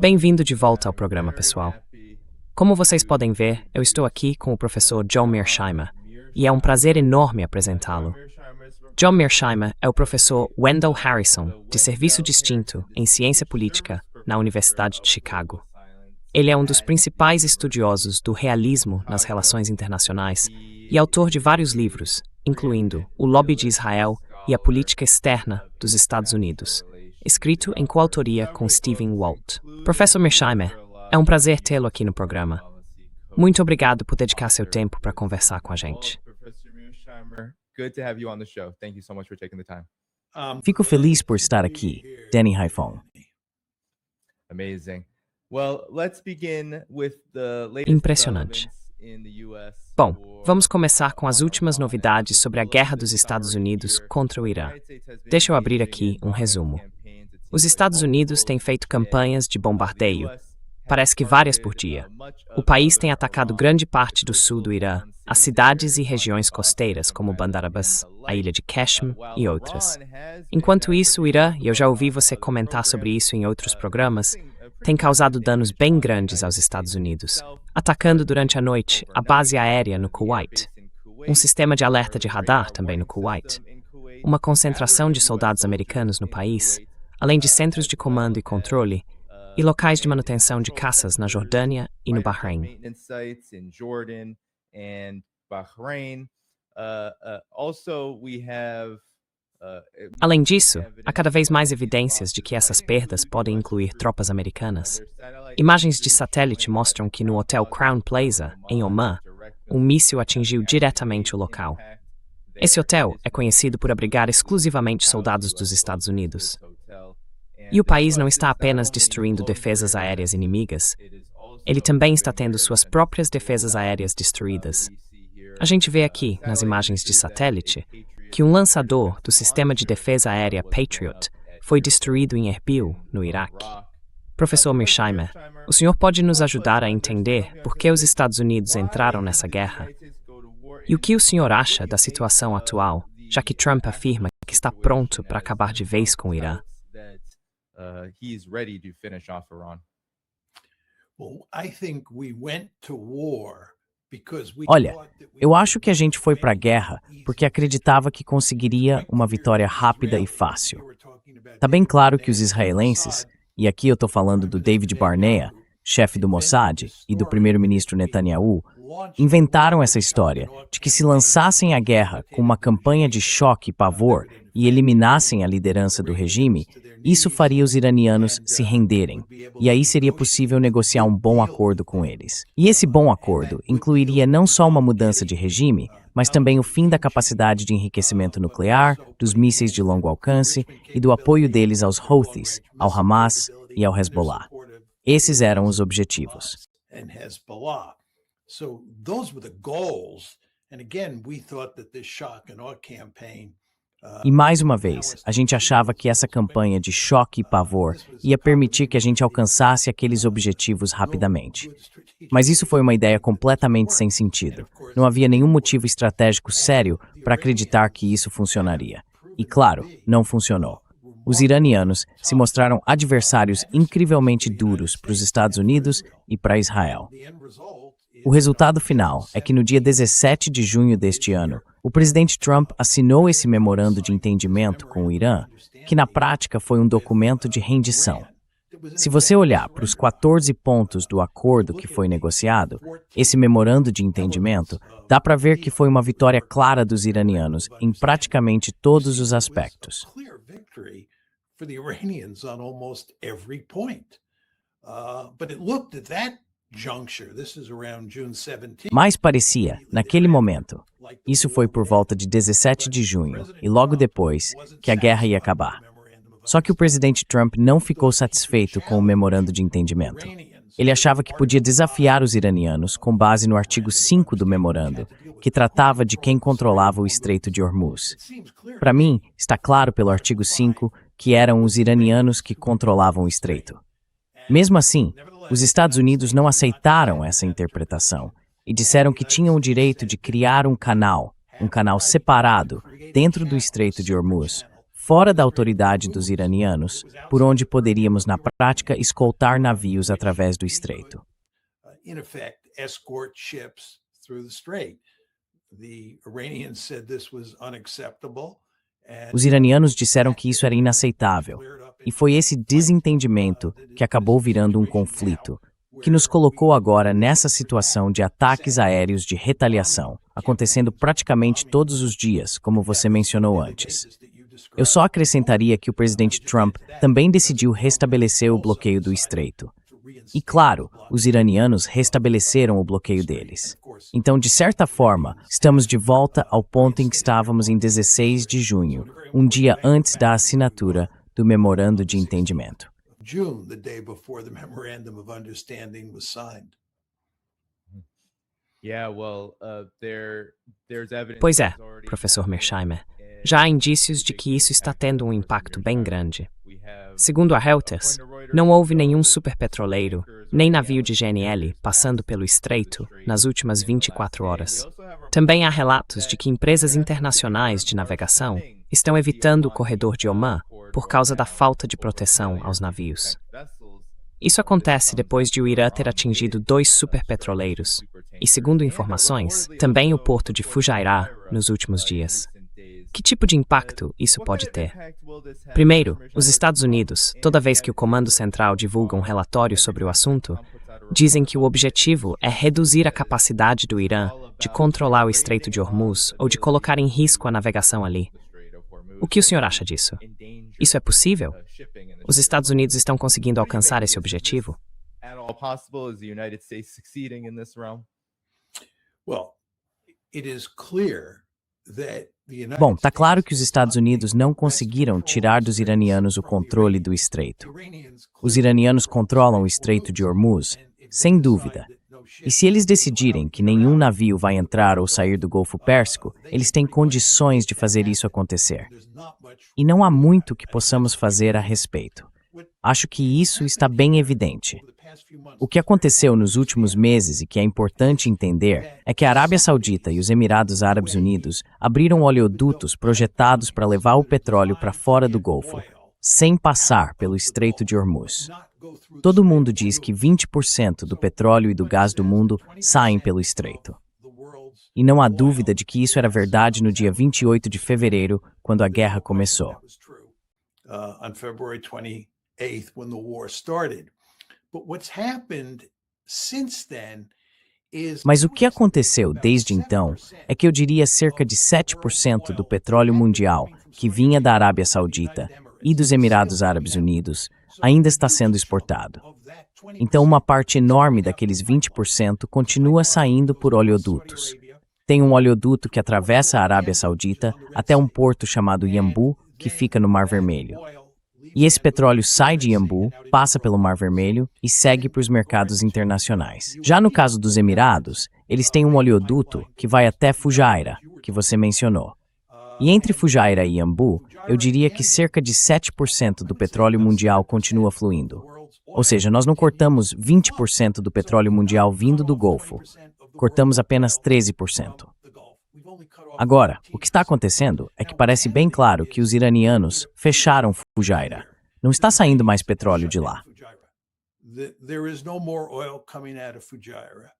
Bem-vindo de volta ao programa, pessoal. Como vocês podem ver, eu estou aqui com o professor John Mearsheimer, e é um prazer enorme apresentá-lo. John Mearsheimer é o professor Wendell Harrison, de Serviço Distinto em Ciência Política, na Universidade de Chicago. Ele é um dos principais estudiosos do realismo nas relações internacionais e autor de vários livros, incluindo O Lobby de Israel e a Política Externa dos Estados Unidos, escrito em coautoria com Stephen Walt. Professor Mearsheimer, é um prazer tê-lo aqui no programa. Muito obrigado por dedicar seu tempo para conversar com a gente. Fico feliz por estar aqui, Danny Haifong. Impressionante. Bom, vamos começar com as últimas novidades sobre a guerra dos Estados Unidos contra o Irã. Deixa eu abrir aqui um resumo. Os Estados Unidos têm feito campanhas de bombardeio, parece que várias por dia. O país tem atacado grande parte do sul do Irã, as cidades e regiões costeiras como Bandar Abbas, a ilha de Qashm e outras. Enquanto isso, o Irã, e eu já ouvi você comentar sobre isso em outros programas, tem causado danos bem grandes aos Estados Unidos, atacando durante a noite a base aérea no Kuwait, um sistema de alerta de radar também no Kuwait, uma concentração de soldados americanos no país, além de centros de comando e controle, e locais de manutenção de caças na Jordânia e no Bahrein. Além disso, há cada vez mais evidências de que essas perdas podem incluir tropas americanas. Imagens de satélite mostram que no Hotel Crown Plaza, em Oman, um míssil atingiu diretamente o local. Esse hotel é conhecido por abrigar exclusivamente soldados dos Estados Unidos. E o país não está apenas destruindo defesas aéreas inimigas, ele também está tendo suas próprias defesas aéreas destruídas. A gente vê aqui, nas imagens de satélite, que um lançador do sistema de defesa aérea Patriot foi destruído em Erbil, no Iraque. Professor Mearsheimer, o senhor pode nos ajudar a entender por que os Estados Unidos entraram nessa guerra? E o que o senhor acha da situação atual, já que Trump afirma que está pronto para acabar de vez com o Irã? Olha, eu acho que a gente foi para a guerra porque acreditava que conseguiria uma vitória rápida e fácil. Tá bem claro que os israelenses, e aqui eu tô falando do David Barnea, chefe do Mossad, e do primeiro-ministro Netanyahu, inventaram essa história de que se lançassem à guerra com uma campanha de choque e pavor e eliminassem a liderança do regime, isso faria os iranianos se renderem, e aí seria possível negociar um bom acordo com eles. E esse bom acordo incluiria não só uma mudança de regime, mas também o fim da capacidade de enriquecimento nuclear, dos mísseis de longo alcance e do apoio deles aos Houthis, ao Hamas e ao Hezbollah. Esses eram os objetivos. E mais uma vez, a gente achava que essa campanha de choque e pavor ia permitir que a gente alcançasse aqueles objetivos rapidamente. Mas isso foi uma ideia completamente sem sentido. Não havia nenhum motivo estratégico sério para acreditar que isso funcionaria. E claro, não funcionou. Os iranianos se mostraram adversários incrivelmente duros para os Estados Unidos e para Israel. O resultado final é que no dia 17 de junho deste ano, o presidente Trump assinou esse memorando de entendimento com o Irã, que na prática foi um documento de rendição. Se você olhar para os 14 pontos do acordo que foi negociado, esse memorando de entendimento, dá para ver que foi uma vitória clara dos iranianos em praticamente todos os aspectos. Mas parecia, naquele momento, isso foi por volta de 17 de junho, e logo depois, que a guerra ia acabar. Só que o presidente Trump não ficou satisfeito com o memorando de entendimento. Ele achava que podia desafiar os iranianos com base no artigo 5 do memorando, que tratava de quem controlava o Estreito de Hormuz. Para mim, está claro pelo artigo 5 que eram os iranianos que controlavam o estreito. Mesmo assim, os Estados Unidos não aceitaram essa interpretação e disseram que tinham o direito de criar um canal separado dentro do Estreito de Hormuz, fora da autoridade dos iranianos, por onde poderíamos, na prática, escoltar navios através do estreito. In effect, escort ships through the strait. The Iranians said this was unacceptable. Os iranianos disseram que isso era inaceitável, e foi esse desentendimento que acabou virando um conflito, que nos colocou agora nessa situação de ataques aéreos de retaliação, acontecendo praticamente todos os dias, como você mencionou antes. Eu só acrescentaria que o presidente Trump também decidiu restabelecer o bloqueio do estreito. E claro, os iranianos restabeleceram o bloqueio deles. Então, de certa forma, estamos de volta ao ponto em que estávamos em 16 de junho, um dia antes da assinatura do memorando de entendimento. June, the day before the memorandum of understanding was signed. Pois é, professor Mearsheimer. Já há indícios de que isso está tendo um impacto bem grande. Segundo a Reuters, não houve nenhum superpetroleiro, nem navio de GNL passando pelo estreito nas últimas 24 horas. Também há relatos de que empresas internacionais de navegação estão evitando o corredor de Omã por causa da falta de proteção aos navios. Isso acontece depois de o Irã ter atingido 2 superpetroleiros e, segundo informações, também o porto de Fujairah nos últimos dias. Que tipo de impacto isso pode ter? Primeiro, os Estados Unidos, toda vez que o Comando Central divulga um relatório sobre o assunto, dizem que o objetivo é reduzir a capacidade do Irã de controlar o Estreito de Hormuz ou de colocar em risco a navegação ali. O que o senhor acha disso? Isso é possível? Os Estados Unidos estão conseguindo alcançar esse objetivo? Well, it is clear that Bom, está claro que os Estados Unidos não conseguiram tirar dos iranianos o controle do estreito. Os iranianos controlam o Estreito de Hormuz, sem dúvida. E se eles decidirem que nenhum navio vai entrar ou sair do Golfo Pérsico, eles têm condições de fazer isso acontecer. E não há muito que possamos fazer a respeito. Acho que isso está bem evidente. O que aconteceu nos últimos meses e que é importante entender é que a Arábia Saudita e os Emirados Árabes Unidos abriram oleodutos projetados para levar o petróleo para fora do Golfo, sem passar pelo Estreito de Hormuz. Todo mundo diz que 20% do petróleo e do gás do mundo saem pelo estreito. E não há dúvida de que isso era verdade no dia 28 de fevereiro, quando a guerra começou. On February 28th, when the war started. But what's happened since then is... Mas o que aconteceu desde então é que eu diria cerca de 7% do petróleo mundial que vinha da Arábia Saudita e dos Emirados Árabes Unidos ainda está sendo exportado. Então, uma parte enorme daqueles 20% continua saindo por oleodutos. Tem um oleoduto que atravessa a Arábia Saudita até um porto chamado Yanbu, que fica no Mar Vermelho. E esse petróleo sai de Yanbu, passa pelo Mar Vermelho e segue para os mercados internacionais. Já no caso dos Emirados, eles têm um oleoduto que vai até Fujairah, que você mencionou. E entre Fujairah e Yanbu, eu diria que cerca de 7% do petróleo mundial continua fluindo. Ou seja, nós não cortamos 20% do petróleo mundial vindo do Golfo. Cortamos apenas 13%. Agora, o que está acontecendo é que parece bem claro que os iranianos fecharam Fujairah. Não está saindo mais petróleo de lá. There is no more oil coming out of Fujairah.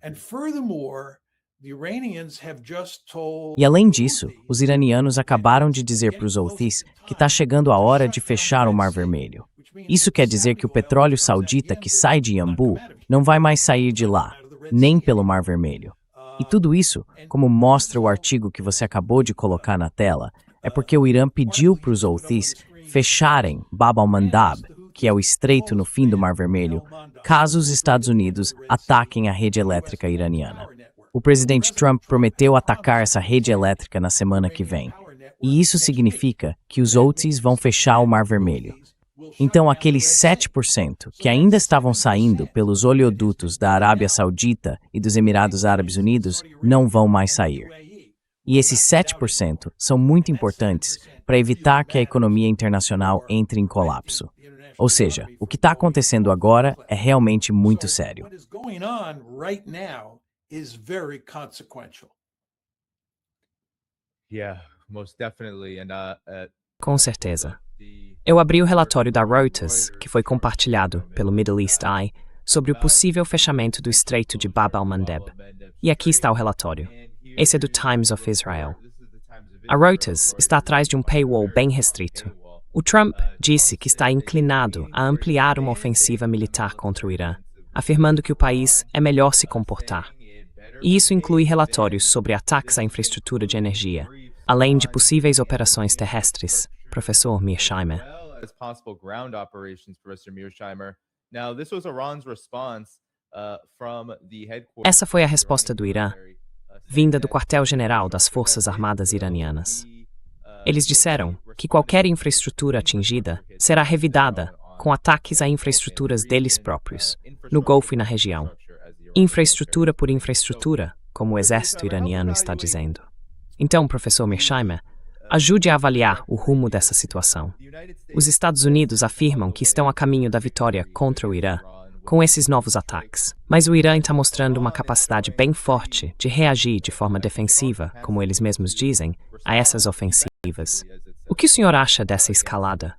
And furthermore, the Iranians have just told... E além disso, os iranianos acabaram de dizer para os Houthis que está chegando a hora de fechar o Mar Vermelho. Isso quer dizer que o petróleo saudita que sai de Yanbu não vai mais sair de lá, nem pelo Mar Vermelho. E tudo isso, como mostra o artigo que você acabou de colocar na tela, é porque o Irã pediu para os Houthis fecharem Bab al-Mandab, que é o estreito no fim do Mar Vermelho, caso os Estados Unidos ataquem a rede elétrica iraniana. O presidente Trump prometeu atacar essa rede elétrica na semana que vem. E isso significa que os Houthis vão fechar o Mar Vermelho. Então, aqueles 7% que ainda estavam saindo pelos oleodutos da Arábia Saudita e dos Emirados Árabes Unidos não vão mais sair. E esses 7% são muito importantes para evitar que a economia internacional entre em colapso. Ou seja, o que está acontecendo agora é realmente muito sério. Yeah, most definitely. And Com certeza. Eu abri o relatório da Reuters, que foi compartilhado pelo Middle East Eye, sobre o possível fechamento do Estreito de Bab al-Mandeb. E aqui está o relatório. Esse é do Times of Israel. A Reuters está atrás de um paywall bem restrito. O Trump disse que está inclinado a ampliar uma ofensiva militar contra o Irã, afirmando que o país é melhor se comportar. E isso inclui relatórios sobre ataques à infraestrutura de energia, além de possíveis operações terrestres, professor Mearsheimer. Essa foi a resposta do Irã, vinda do quartel-general das Forças Armadas iranianas. Eles disseram que qualquer infraestrutura atingida será revidada com ataques a infraestruturas deles próprios, no Golfo e na região. Infraestrutura por infraestrutura, como o exército iraniano está dizendo. Então, professor Mearsheimer, ajude a avaliar o rumo dessa situação. Os Estados Unidos afirmam que estão a caminho da vitória contra o Irã com esses novos ataques, mas o Irã está mostrando uma capacidade bem forte de reagir de forma defensiva, como eles mesmos dizem, a essas ofensivas. O que o senhor acha dessa escalada?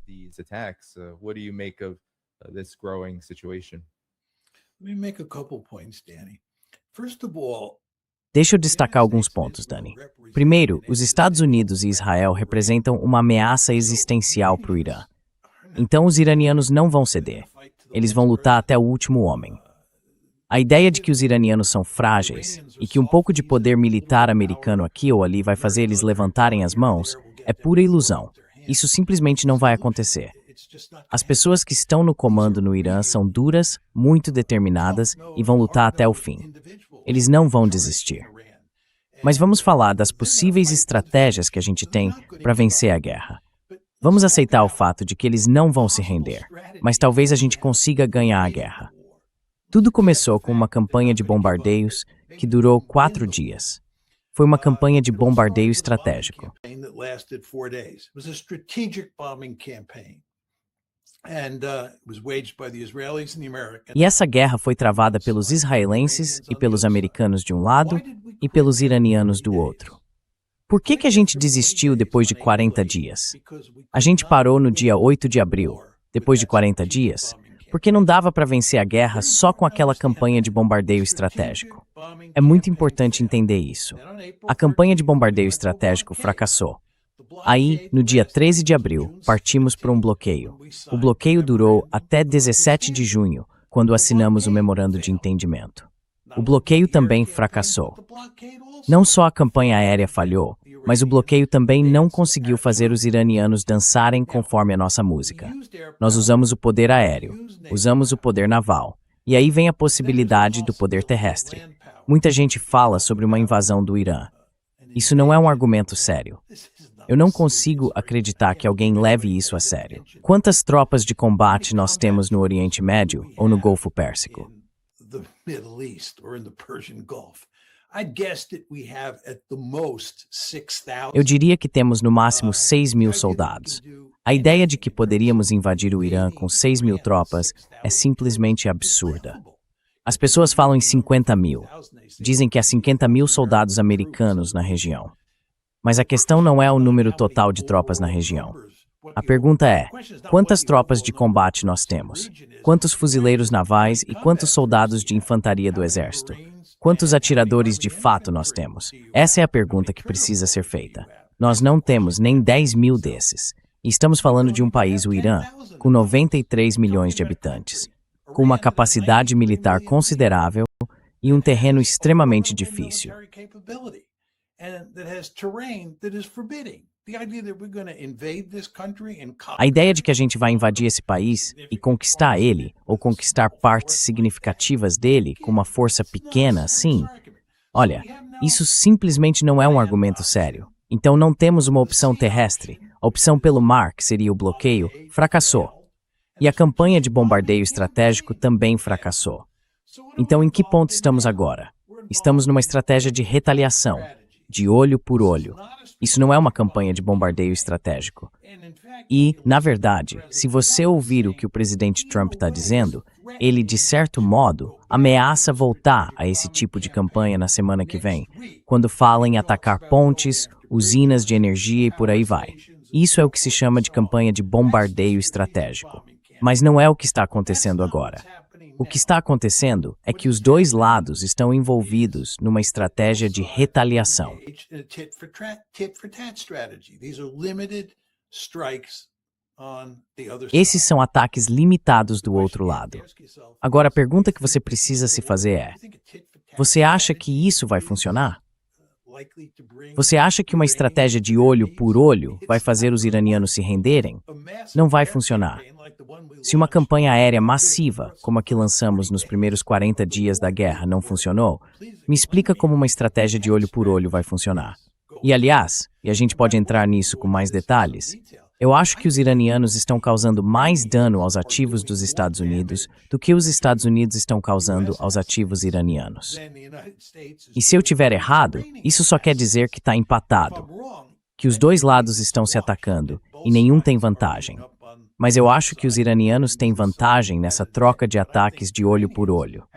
Deixa eu destacar alguns pontos, Dani. Primeiro, os Estados Unidos e Israel representam uma ameaça existencial para o Irã. Então os iranianos não vão ceder. Eles vão lutar até o último homem. A ideia de que os iranianos são frágeis e que um pouco de poder militar americano aqui ou ali vai fazer eles levantarem as mãos é pura ilusão. Isso simplesmente não vai acontecer. As pessoas que estão no comando no Irã são duras, muito determinadas e vão lutar até o fim. Eles não vão desistir. Mas vamos falar das possíveis estratégias que a gente tem para vencer a guerra. Vamos aceitar o fato de que eles não vão se render, mas talvez a gente consiga ganhar a guerra. Tudo começou com uma campanha de bombardeios que durou 4 dias. Foi uma campanha de bombardeio estratégico. E essa guerra foi travada pelos israelenses e pelos americanos de um lado e pelos iranianos do outro. Por que a gente desistiu depois de 40 dias? A gente parou no dia 8 de abril, depois de 40 dias, porque não dava para vencer a guerra só com aquela campanha de bombardeio estratégico. É muito importante entender isso. A campanha de bombardeio estratégico fracassou. Aí, no dia 13 de abril, partimos para um bloqueio. O bloqueio durou até 17 de junho, quando assinamos o memorando de entendimento. O bloqueio também fracassou. Não só a campanha aérea falhou, mas o bloqueio também não conseguiu fazer os iranianos dançarem conforme a nossa música. Nós usamos o poder aéreo, usamos o poder naval, e aí vem a possibilidade do poder terrestre. Muita gente fala sobre uma invasão do Irã. Isso não é um argumento sério. Eu não consigo acreditar que alguém leve isso a sério. Quantas tropas de combate nós temos no Oriente Médio ou no Golfo Pérsico? Eu diria que temos no máximo 6.000 soldados. A ideia de que poderíamos invadir o Irã com 6.000 tropas é simplesmente absurda. As pessoas falam em 50.000. Dizem que há 50.000 soldados americanos na região. Mas a questão não é o número total de tropas na região. A pergunta é, quantas tropas de combate nós temos? Quantos fuzileiros navais e quantos soldados de infantaria do exército? Quantos atiradores de fato nós temos? Essa é a pergunta que precisa ser feita. Nós não temos nem 10.000 desses. E estamos falando de um país, o Irã, com 93 milhões de habitantes, com uma capacidade militar considerável e um terreno extremamente difícil. A ideia de que a gente vai invadir esse país e conquistar ele, ou conquistar partes significativas dele com uma força pequena assim, olha, isso simplesmente não é um argumento sério. Então não temos uma opção terrestre. A opção pelo mar, que seria o bloqueio, fracassou. E a campanha de bombardeio estratégico também fracassou. Então em que ponto estamos agora? Estamos numa estratégia de retaliação, de olho por olho. Isso não é uma campanha de bombardeio estratégico. E, na verdade, se você ouvir o que o presidente Trump está dizendo, ele, de certo modo, ameaça voltar a esse tipo de campanha na semana que vem, quando fala em atacar pontes, usinas de energia e por aí vai. Isso é o que se chama de campanha de bombardeio estratégico. Mas não é o que está acontecendo agora. O que está acontecendo é que os dois lados estão envolvidos numa estratégia de retaliação. Esses são ataques limitados do outro lado. Agora, a pergunta que você precisa se fazer é: você acha que isso vai funcionar? Você acha que uma estratégia de olho por olho vai fazer os iranianos se renderem? Não vai funcionar. Se uma campanha aérea massiva, como a que lançamos nos primeiros 40 dias da guerra, não funcionou, me explica como uma estratégia de olho por olho vai funcionar. E aliás, e a gente pode entrar nisso com mais detalhes, eu acho que os iranianos estão causando mais dano aos ativos dos Estados Unidos do que os Estados Unidos estão causando aos ativos iranianos. E se eu tiver errado, isso só quer dizer que está empatado, que os dois lados estão se atacando e nenhum tem vantagem. Mas eu acho que os iranianos têm vantagem nessa troca de ataques de olho por olho.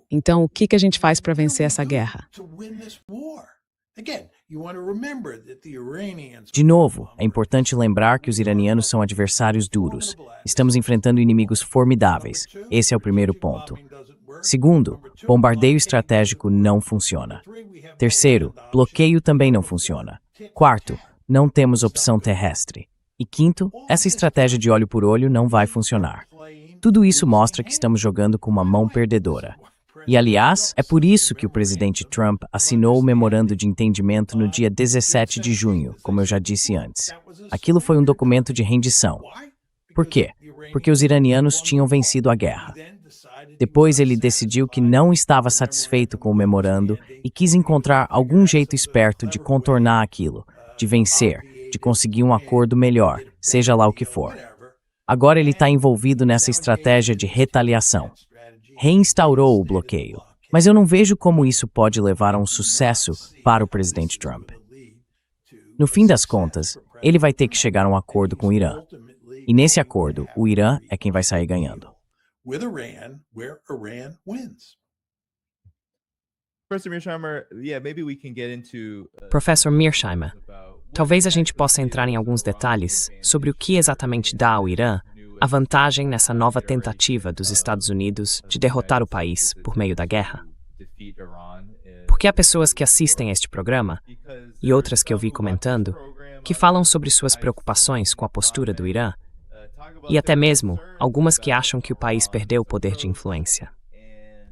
Então, o que a gente faz para vencer essa guerra? De novo, é importante lembrar que os iranianos são adversários duros. Estamos enfrentando inimigos formidáveis. Esse é o primeiro ponto. Segundo, bombardeio estratégico não funciona. Terceiro, bloqueio também não funciona. Quarto, não temos opção terrestre. E quinto, essa estratégia de olho por olho não vai funcionar. Tudo isso mostra que estamos jogando com uma mão perdedora. E, aliás, é por isso que o presidente Trump assinou o memorando de entendimento no dia 17 de junho, como eu já disse antes. Aquilo foi um documento de rendição. Por quê? Porque os iranianos tinham vencido a guerra. Depois ele decidiu que não estava satisfeito com o memorando e quis encontrar algum jeito esperto de contornar aquilo, de vencer, de conseguir um acordo melhor, seja lá o que for. Agora ele está envolvido nessa estratégia de retaliação. Reinstaurou o bloqueio. Mas eu não vejo como isso pode levar a um sucesso para o presidente Trump. No fim das contas, ele vai ter que chegar a um acordo com o Irã. E nesse acordo, o Irã é quem vai sair ganhando. Professor Mearsheimer, talvez a gente possa entrar em alguns detalhes sobre o que exatamente dá ao Irã a vantagem nessa nova tentativa dos Estados Unidos de derrotar o país por meio da guerra. Porque há pessoas que assistem a este programa, e outras que eu vi comentando, que falam sobre suas preocupações com a postura do Irã, e até mesmo algumas que acham que o país perdeu o poder de influência.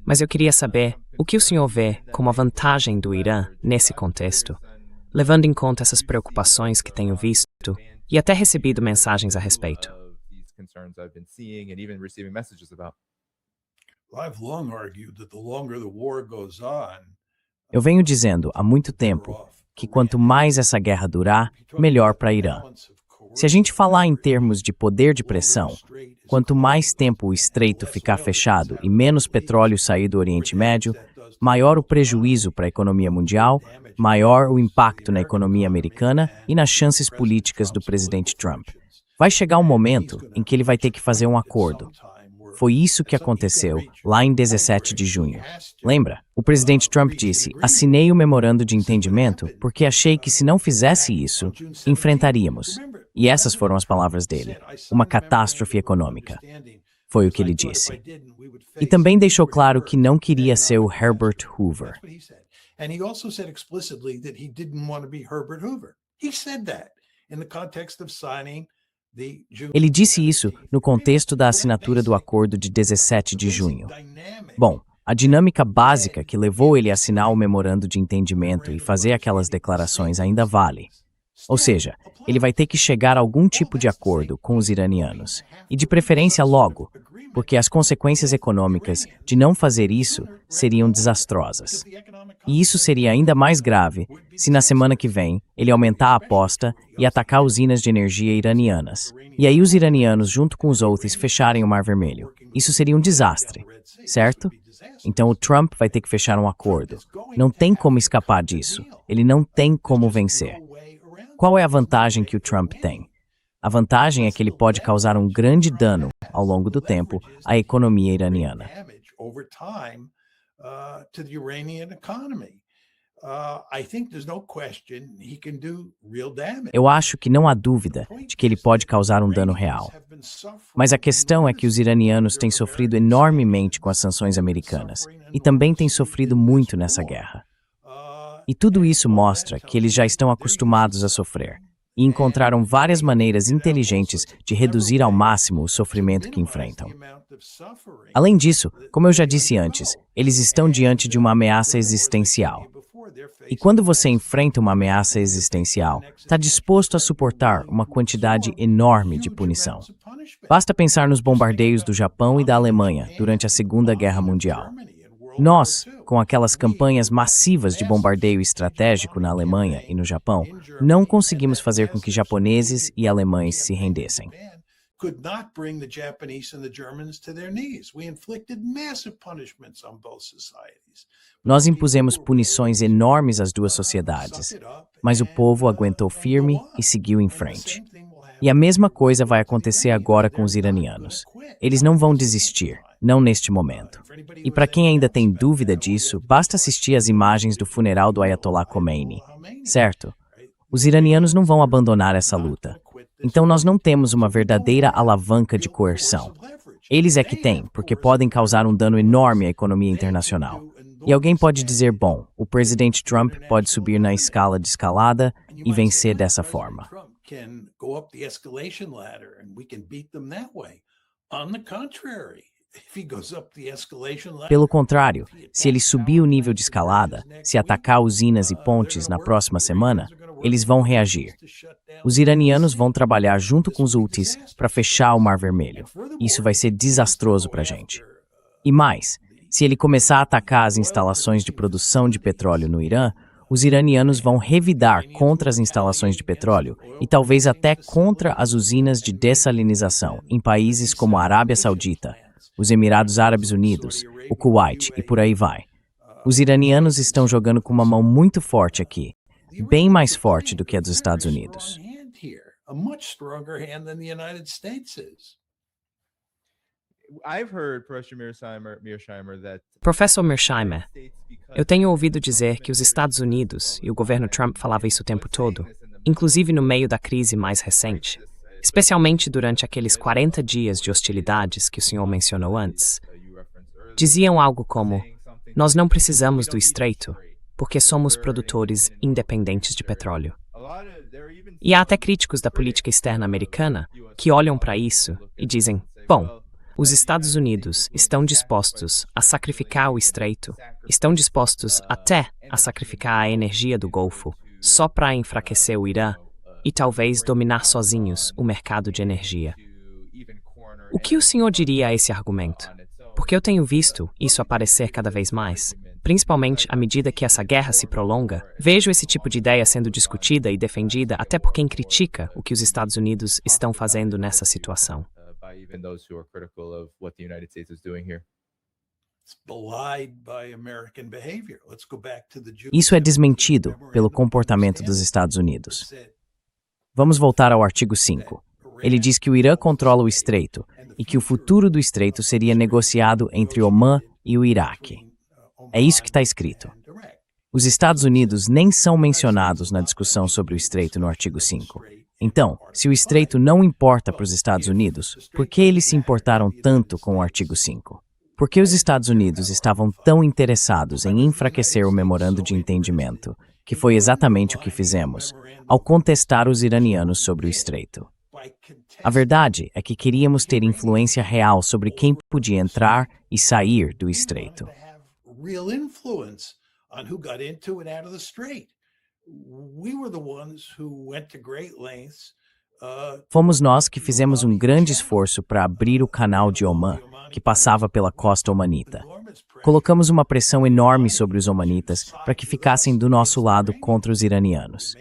Mas eu queria saber o que o senhor vê como a vantagem do Irã nesse contexto, levando em conta essas preocupações que tenho visto e até recebido mensagens a respeito. Eu venho dizendo há muito tempo que quanto mais essa guerra durar, melhor para Irã. Se a gente falar em termos de poder de pressão, quanto mais tempo o estreito ficar fechado e menos petróleo sair do Oriente Médio, maior o prejuízo para a economia mundial, maior o impacto na economia americana e nas chances políticas do presidente Trump. Vai chegar um momento em que ele vai ter que fazer um acordo. Foi isso que aconteceu lá em 17 de junho. Lembra? O presidente Trump disse: assinei o memorando de entendimento porque achei que se não fizesse isso, enfrentaríamos. E essas foram as palavras dele. Uma catástrofe econômica. Foi o que ele disse. E também deixou claro que não queria ser o Herbert Hoover. Ele disse isso no contexto da assinatura do acordo de 17 de junho. Bom, a dinâmica básica que levou ele a assinar o memorando de entendimento e fazer aquelas declarações ainda vale. Ou seja, ele vai ter que chegar a algum tipo de acordo com os iranianos, e de preferência logo, porque as consequências econômicas de não fazer isso seriam desastrosas. E isso seria ainda mais grave se na semana que vem ele aumentar a aposta e atacar usinas de energia iranianas. E aí os iranianos, junto com os Houthis, fecharem o Mar Vermelho. Isso seria um desastre, certo? Então o Trump vai ter que fechar um acordo. Não tem como escapar disso. Ele não tem como vencer. Qual é a vantagem que o Trump tem? A vantagem é que ele pode causar um grande dano, ao longo do tempo, à economia iraniana. Eu acho que não há dúvida de que ele pode causar um dano real. Mas a questão é que os iranianos têm sofrido enormemente com as sanções americanas e também têm sofrido muito nessa guerra. E tudo isso mostra que eles já estão acostumados a sofrer e encontraram várias maneiras inteligentes de reduzir ao máximo o sofrimento que enfrentam. Além disso, como eu já disse antes, eles estão diante de uma ameaça existencial. E quando você enfrenta uma ameaça existencial, está disposto a suportar uma quantidade enorme de punição. Basta pensar nos bombardeios do Japão e da Alemanha durante a Segunda Guerra Mundial. Nós, com aquelas campanhas massivas de bombardeio estratégico na Alemanha e no Japão, não conseguimos fazer com que japoneses e alemães se rendessem. Nós impusemos punições enormes às duas sociedades, mas o povo aguentou firme e seguiu em frente. E a mesma coisa vai acontecer agora com os iranianos. Eles não vão desistir, não neste momento. E para quem ainda tem dúvida disso, basta assistir às imagens do funeral do Ayatollah Khomeini, certo? Os iranianos não vão abandonar essa luta. Então nós não temos uma verdadeira alavanca de coerção. Eles é que têm, porque podem causar um dano enorme à economia internacional. E alguém pode dizer, bom, o presidente Trump pode subir na escala de escalada e vencer dessa forma. Pelo contrário, se ele subir o nível de escalada, se atacar usinas e pontes na próxima semana, eles vão reagir. Os iranianos vão trabalhar junto com os Houthis para fechar o Mar Vermelho. Isso vai ser desastroso para a gente. E mais, se ele começar a atacar as instalações de produção de petróleo no Irã, os iranianos vão revidar contra as instalações de petróleo e talvez até contra as usinas de dessalinização em países como a Arábia Saudita, os Emirados Árabes Unidos, o Kuwait e por aí vai. Os iranianos estão jogando com uma mão muito forte aqui, bem mais forte do que a dos Estados Unidos. Professor Mearsheimer, eu tenho ouvido dizer que os Estados Unidos, e o governo Trump falava isso o tempo todo, inclusive no meio da crise mais recente, especialmente durante aqueles 40 dias de hostilidades que o senhor mencionou antes, diziam algo como: nós não precisamos do estreito, porque somos produtores independentes de petróleo. E há até críticos da política externa americana que olham para isso e dizem, bom, os Estados Unidos estão dispostos a sacrificar o estreito, estão dispostos até a sacrificar a energia do Golfo só para enfraquecer o Irã e talvez dominar sozinhos o mercado de energia. O que o senhor diria a esse argumento? Porque eu tenho visto isso aparecer cada vez mais, principalmente à medida que essa guerra se prolonga. Vejo esse tipo de ideia sendo discutida e defendida até por quem critica o que os Estados Unidos estão fazendo nessa situação. Isso é desmentido pelo comportamento dos Estados Unidos. Vamos voltar ao artigo 5. Ele diz que o Irã controla o estreito e que o futuro do estreito seria negociado entre Omã e o Iraque. É isso que está escrito. Os Estados Unidos nem são mencionados na discussão sobre o estreito no artigo 5. Então, se o estreito não importa para os Estados Unidos, por que eles se importaram tanto com o artigo 5? Por que os Estados Unidos estavam tão interessados em enfraquecer o memorando de entendimento, que foi exatamente o que fizemos, ao contestar os iranianos sobre o estreito? A verdade é que queríamos ter influência real sobre quem podia entrar e sair do estreito. Fomos nós que fizemos um grande esforço para abrir o canal de Omã, que passava pela costa omanita. Colocamos uma pressão enorme sobre os omanitas para que ficassem do nosso lado contra os iranianos.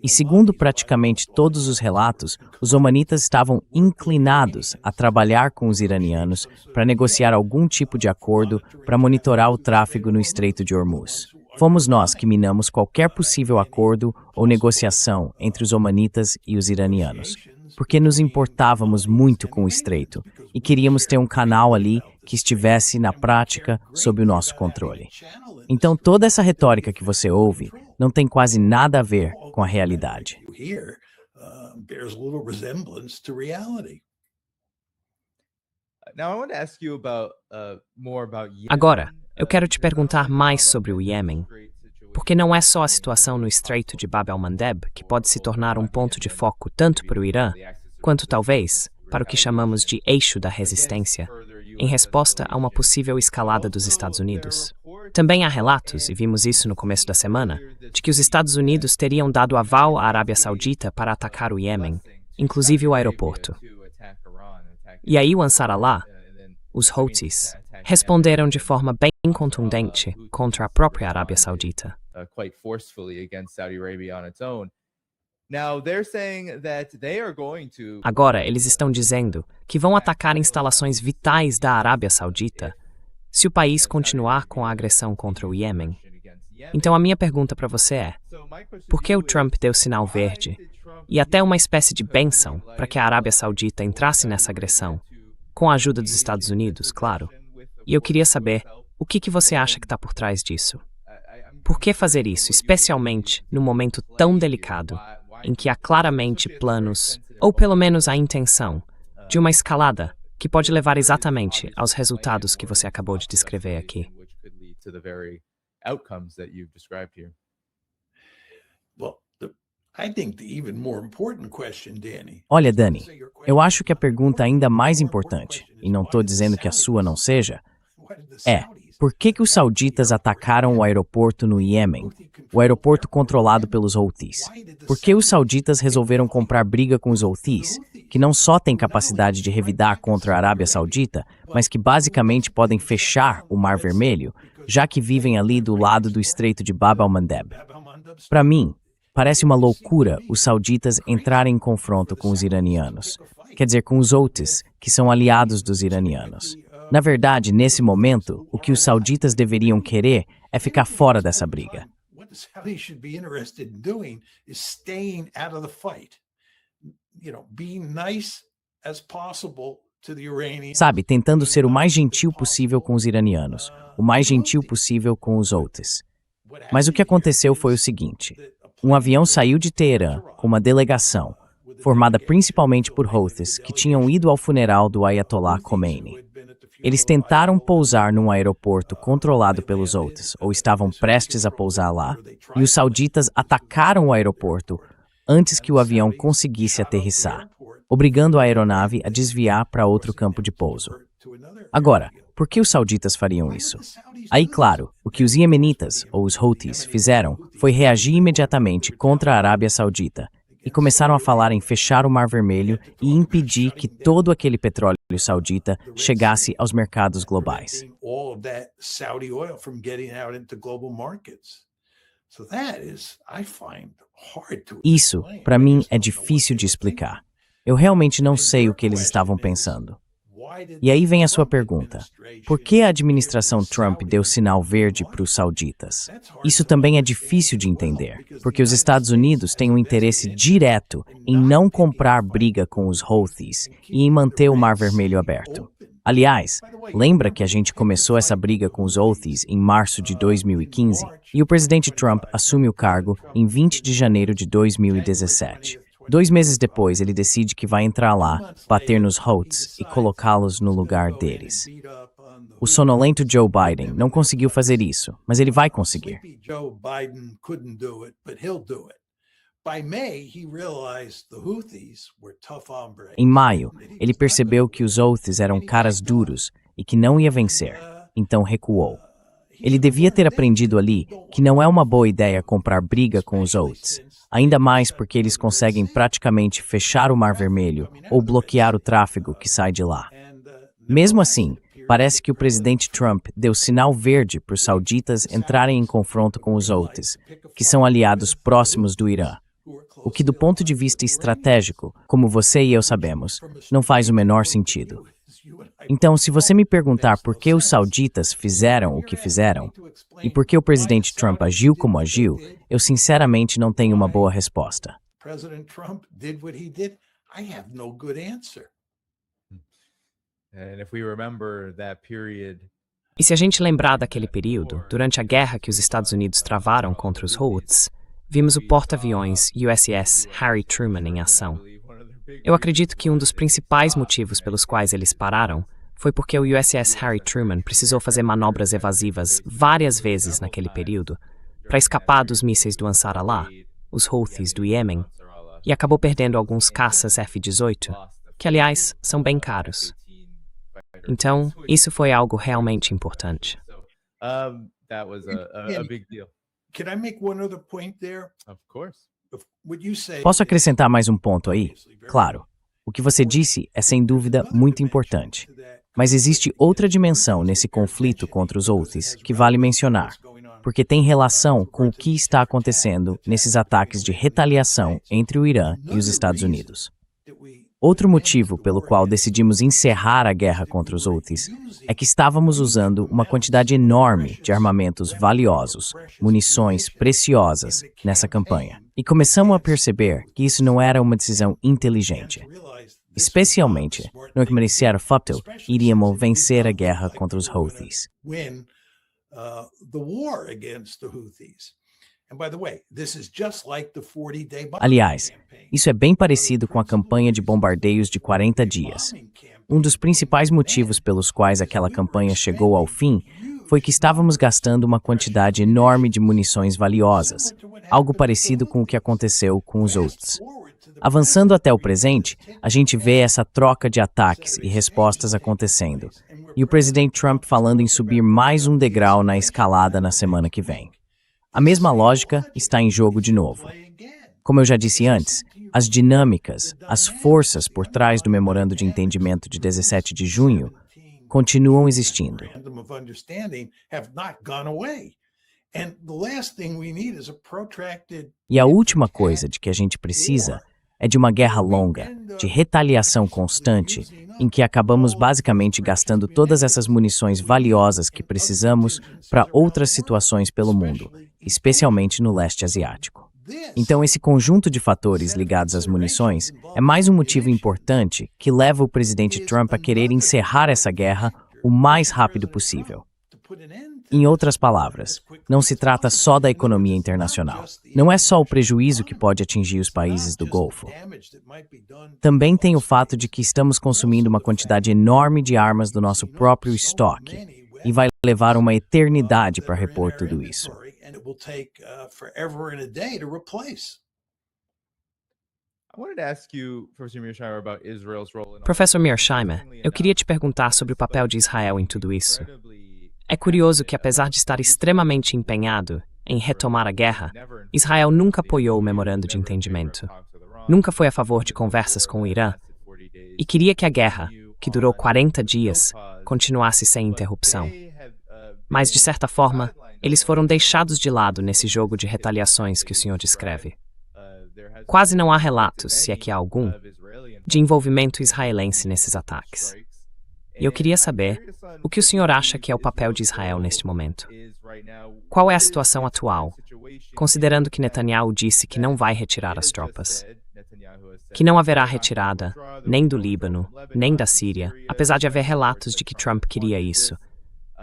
E segundo praticamente todos os relatos, os omanitas estavam inclinados a trabalhar com os iranianos para negociar algum tipo de acordo para monitorar o tráfego no Estreito de Hormuz. Fomos nós que minamos qualquer possível acordo ou negociação entre os omanitas e os iranianos, porque nos importávamos muito com o Estreito e queríamos ter um canal ali que estivesse, na prática, sob o nosso controle. Então toda essa retórica que você ouve não tem quase nada a ver com a realidade. Bears little resemblance to reality. Agora, eu quero te perguntar mais sobre o Iêmen, porque não é só a situação no Estreito de Bab el-Mandeb que pode se tornar um ponto de foco tanto para o Irã, quanto talvez para o que chamamos de eixo da resistência, em resposta a uma possível escalada dos Estados Unidos. Também há relatos, e vimos isso no começo da semana, de que os Estados Unidos teriam dado aval à Arábia Saudita para atacar o Iêmen, inclusive o aeroporto. E aí o Ansar Allah, os Houthis, responderam de forma bem contundente contra a própria Arábia Saudita. Agora, eles estão dizendo que vão atacar instalações vitais da Arábia Saudita se o país continuar com a agressão contra o Iêmen. Então a minha pergunta para você é: por que o Trump deu sinal verde e até uma espécie de bênção para que a Arábia Saudita entrasse nessa agressão, com a ajuda dos Estados Unidos, claro? E eu queria saber, o que você acha que está por trás disso? Por que fazer isso, especialmente num momento tão delicado, em que há claramente planos, ou pelo menos a intenção, de uma escalada que pode levar exatamente aos resultados que você acabou de descrever aqui? Olha, Dani, eu acho que a pergunta ainda mais importante, e não estou dizendo que a sua não seja, é: por que os sauditas atacaram o aeroporto no Iêmen, o aeroporto controlado pelos Houthis? Por que os sauditas resolveram comprar briga com os Houthis, que não só têm capacidade de revidar contra a Arábia Saudita, mas que basicamente podem fechar o Mar Vermelho, já que vivem ali do lado do Estreito de Bab el-Mandeb? Para mim, parece uma loucura os sauditas entrarem em confronto com os iranianos, quer dizer, com os Houthis, que são aliados dos iranianos. Na verdade, nesse momento, o que os sauditas deveriam querer é ficar fora dessa briga. Sabe, tentando ser o mais gentil possível com os iranianos, o mais gentil possível com os Houthis. Mas o que aconteceu foi o seguinte: um avião saiu de Teherã com uma delegação, formada principalmente por Houthis, que tinham ido ao funeral do Ayatollah Khomeini. Eles tentaram pousar num aeroporto controlado pelos Houthis, ou estavam prestes a pousar lá, e os sauditas atacaram o aeroporto antes que o avião conseguisse aterrissar, obrigando a aeronave a desviar para outro campo de pouso. Agora, por que os sauditas fariam isso? Aí, claro, o que os iemenitas, ou os Houthis, fizeram foi reagir imediatamente contra a Arábia Saudita e começaram a falar em fechar o Mar Vermelho e impedir que todo aquele petróleo saudita chegasse aos mercados globais. Isso, para mim, é difícil de explicar. Eu realmente não sei o que eles estavam pensando. E aí vem a sua pergunta: por que a administração Trump deu sinal verde para os sauditas? Isso também é difícil de entender, porque os Estados Unidos têm um interesse direto em não comprar briga com os Houthis e em manter o Mar Vermelho aberto. Aliás, lembra que a gente começou essa briga com os Houthis em março de 2015 e o presidente Trump assume o cargo em 20 de janeiro de 2017. 2 meses depois, ele decide que vai entrar lá, bater nos Houthis e colocá-los no lugar deles. O sonolento Joe Biden não conseguiu fazer isso, mas ele vai conseguir. Em maio, ele percebeu que os Houthis eram caras duros e que não ia vencer, então recuou. Ele devia ter aprendido ali que não é uma boa ideia comprar briga com os Houthis, ainda mais porque eles conseguem praticamente fechar o Mar Vermelho ou bloquear o tráfego que sai de lá. Mesmo assim, parece que o presidente Trump deu sinal verde para os sauditas entrarem em confronto com os Houthis, que são aliados próximos do Irã. O que, do ponto de vista estratégico, como você e eu sabemos, não faz o menor sentido. Então, se você me perguntar por que os sauditas fizeram o que fizeram e por que o presidente Trump agiu como agiu, eu sinceramente não tenho uma boa resposta. E se a gente lembrar daquele período, durante a guerra que os Estados Unidos travaram contra os Houthis, vimos o porta-aviões USS Harry Truman em ação. Eu acredito que um dos principais motivos pelos quais eles pararam foi porque o USS Harry Truman precisou fazer manobras evasivas várias vezes naquele período para escapar dos mísseis do Ansar Allah, os Houthis do Iêmen, e acabou perdendo alguns caças F-18, que aliás são bem caros. Então, isso foi algo realmente importante. That was a big deal. Can I make one other point there? Of course. Would you say Posso acrescentar mais um ponto aí? Claro, o que você disse é sem dúvida muito importante. Mas existe outra dimensão nesse conflito contra os Houthis que vale mencionar, porque tem relação com o que está acontecendo nesses ataques de retaliação entre o Irã e os Estados Unidos. Outro motivo pelo qual decidimos encerrar a guerra contra os Houthis é que estávamos usando uma quantidade enorme de armamentos valiosos, munições preciosas nessa campanha. E começamos a perceber que isso não era uma decisão inteligente. Especialmente no que me era fácil, iríamos vencer a guerra contra os Houthis. Aliás, isso é bem parecido com a campanha de bombardeios de 40 dias. Um dos principais motivos pelos quais aquela campanha chegou ao fim foi que estávamos gastando uma quantidade enorme de munições valiosas, algo parecido com o que aconteceu com os Houthis. Avançando até o presente, a gente vê essa troca de ataques e respostas acontecendo, e o presidente Trump falando em subir mais um degrau na escalada na semana que vem. A mesma lógica está em jogo de novo. Como eu já disse antes, as dinâmicas, as forças por trás do memorando de entendimento de 17 de junho continuam existindo. E a última coisa de que a gente precisa é de uma guerra longa, de retaliação constante, em que acabamos basicamente gastando todas essas munições valiosas que precisamos para outras situações pelo mundo, especialmente no leste asiático. Então, esse conjunto de fatores ligados às munições é mais um motivo importante que leva o presidente Trump a querer encerrar essa guerra o mais rápido possível. Em outras palavras, não se trata só da economia internacional. Não é só o prejuízo que pode atingir os países do Golfo. Também tem o fato de que estamos consumindo uma quantidade enorme de armas do nosso próprio estoque e vai levar uma eternidade para repor tudo isso. Professor Mearsheimer, eu queria te perguntar sobre o papel de Israel em tudo isso. É curioso que, apesar de estar extremamente empenhado em retomar a guerra, Israel nunca apoiou o memorando de entendimento. Nunca foi a favor de conversas com o Irã e queria que a guerra, que durou 40 dias, continuasse sem interrupção. Mas, de certa forma, eles foram deixados de lado nesse jogo de retaliações que o senhor descreve. Quase não há relatos, se é que há algum, de envolvimento israelense nesses ataques. E eu queria saber o que o senhor acha que é o papel de Israel neste momento. Qual é a situação atual, considerando que Netanyahu disse que não vai retirar as tropas? Que não haverá retirada, nem do Líbano, nem da Síria, apesar de haver relatos de que Trump queria isso.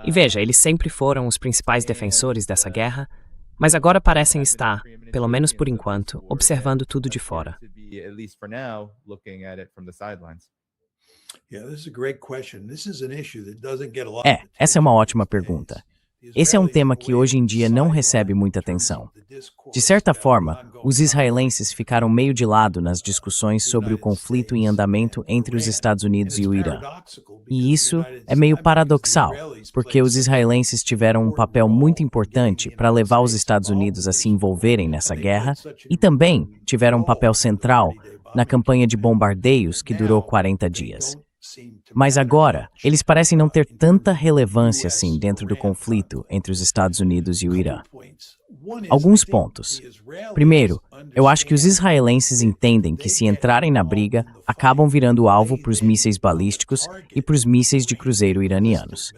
E veja, eles sempre foram os principais defensores dessa guerra, mas agora parecem estar, pelo menos por enquanto, observando tudo de fora. Essa é uma ótima pergunta. Esse é um tema que hoje em dia não recebe muita atenção. De certa forma, os israelenses ficaram meio de lado nas discussões sobre o conflito em andamento entre os Estados Unidos e o Irã. E isso é meio paradoxal, porque os israelenses tiveram um papel muito importante para levar os Estados Unidos a se envolverem nessa guerra e também tiveram um papel central na campanha de bombardeios que durou 40 dias. Mas agora, eles parecem não ter tanta relevância assim dentro do conflito entre os Estados Unidos e o Irã. Alguns pontos. Primeiro, eu acho que os israelenses entendem que se entrarem na briga, acabam virando alvo para os mísseis balísticos e para os mísseis de cruzeiro iranianos.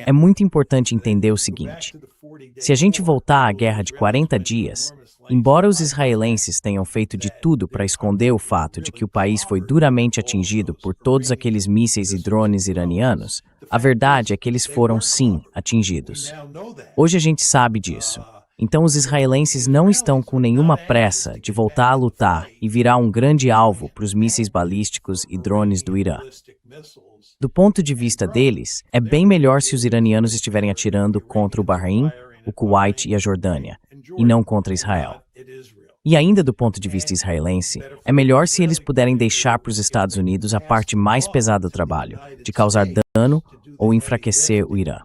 É muito importante entender o seguinte: se a gente voltar à guerra de 40 dias, Embora os israelenses tenham feito de tudo para esconder o fato de que o país foi duramente atingido por todos aqueles mísseis e drones iranianos, a verdade é que eles foram, sim, atingidos. Hoje a gente sabe disso. Então os israelenses não estão com nenhuma pressa de voltar a lutar e virar um grande alvo para os mísseis balísticos e drones do Irã. Do ponto de vista deles, é bem melhor se os iranianos estiverem atirando contra o Bahrein, o Kuwait e a Jordânia, e não contra Israel. E ainda do ponto de vista israelense, é melhor se eles puderem deixar para os Estados Unidos a parte mais pesada do trabalho, de causar dano ou enfraquecer o Irã.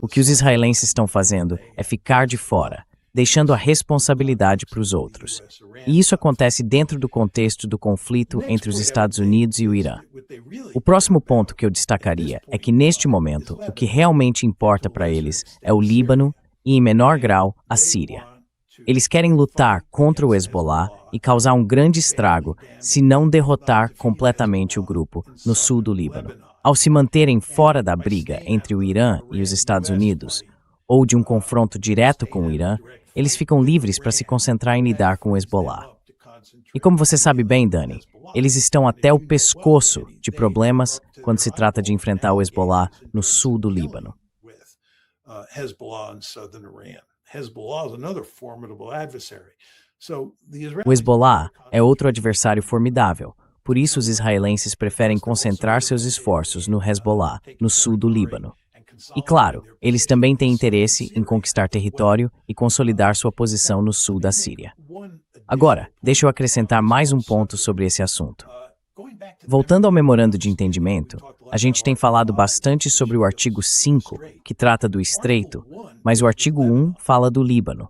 O que os israelenses estão fazendo é ficar de fora, deixando a responsabilidade para os outros. E isso acontece dentro do contexto do conflito entre os Estados Unidos e o Irã. O próximo ponto que eu destacaria é que, neste momento, o que realmente importa para eles é o Líbano e, em menor grau, a Síria. Eles querem lutar contra o Hezbollah e causar um grande estrago, se não derrotar completamente o grupo no sul do Líbano. Ao se manterem fora da briga entre o Irã e os Estados Unidos, ou de um confronto direto com o Irã, eles ficam livres para se concentrar em lidar com o Hezbollah. E como você sabe bem, Dani, eles estão até o pescoço de problemas quando se trata de enfrentar o Hezbollah no sul do Líbano. O Hezbollah é outro adversário formidável, por isso os israelenses preferem concentrar seus esforços no Hezbollah, no sul do Líbano. E claro, eles também têm interesse em conquistar território e consolidar sua posição no sul da Síria. Agora, deixa eu acrescentar mais um ponto sobre esse assunto. Voltando ao memorando de entendimento, a gente tem falado bastante sobre o artigo 5, que trata do Estreito, mas o artigo 1 fala do Líbano.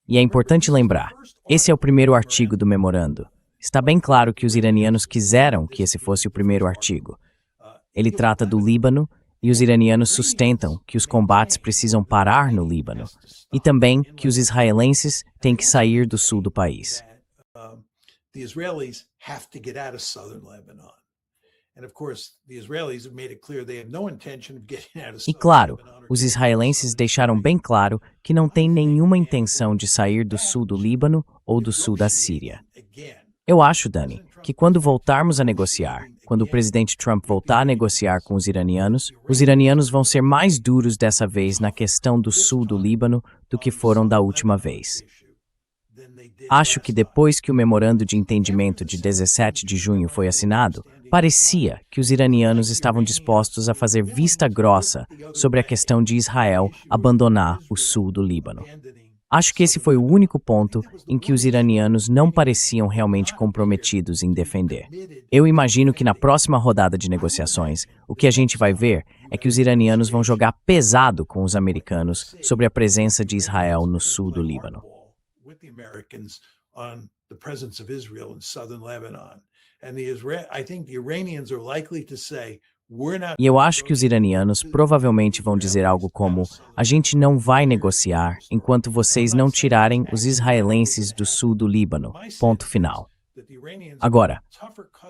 E é importante lembrar, esse é o primeiro artigo do memorando. Está bem claro que os iranianos quiseram que esse fosse o primeiro artigo. Ele trata do Líbano, e os iranianos sustentam que os combates precisam parar no Líbano, e também que os israelenses têm que sair do sul do país. E claro, os israelenses deixaram bem claro que não têm nenhuma intenção de sair do sul do Líbano ou do sul da Síria. Eu acho, Dani, que quando voltarmos a negociar, quando o presidente Trump voltar a negociar com os iranianos vão ser mais duros dessa vez na questão do sul do Líbano do que foram da última vez. Acho que depois que o memorando de entendimento de 17 de junho foi assinado, parecia que os iranianos estavam dispostos a fazer vista grossa sobre a questão de Israel abandonar o sul do Líbano. Acho que esse foi o único ponto em que os iranianos não pareciam realmente comprometidos em defender. Eu imagino que na próxima rodada de negociações, o que a gente vai ver é que os iranianos vão jogar pesado com os americanos sobre a presença de Israel no sul do Líbano. E eu acho que os iranianos provavelmente vão dizer algo como: a gente não vai negociar enquanto vocês não tirarem os israelenses do sul do Líbano. Ponto final. Agora,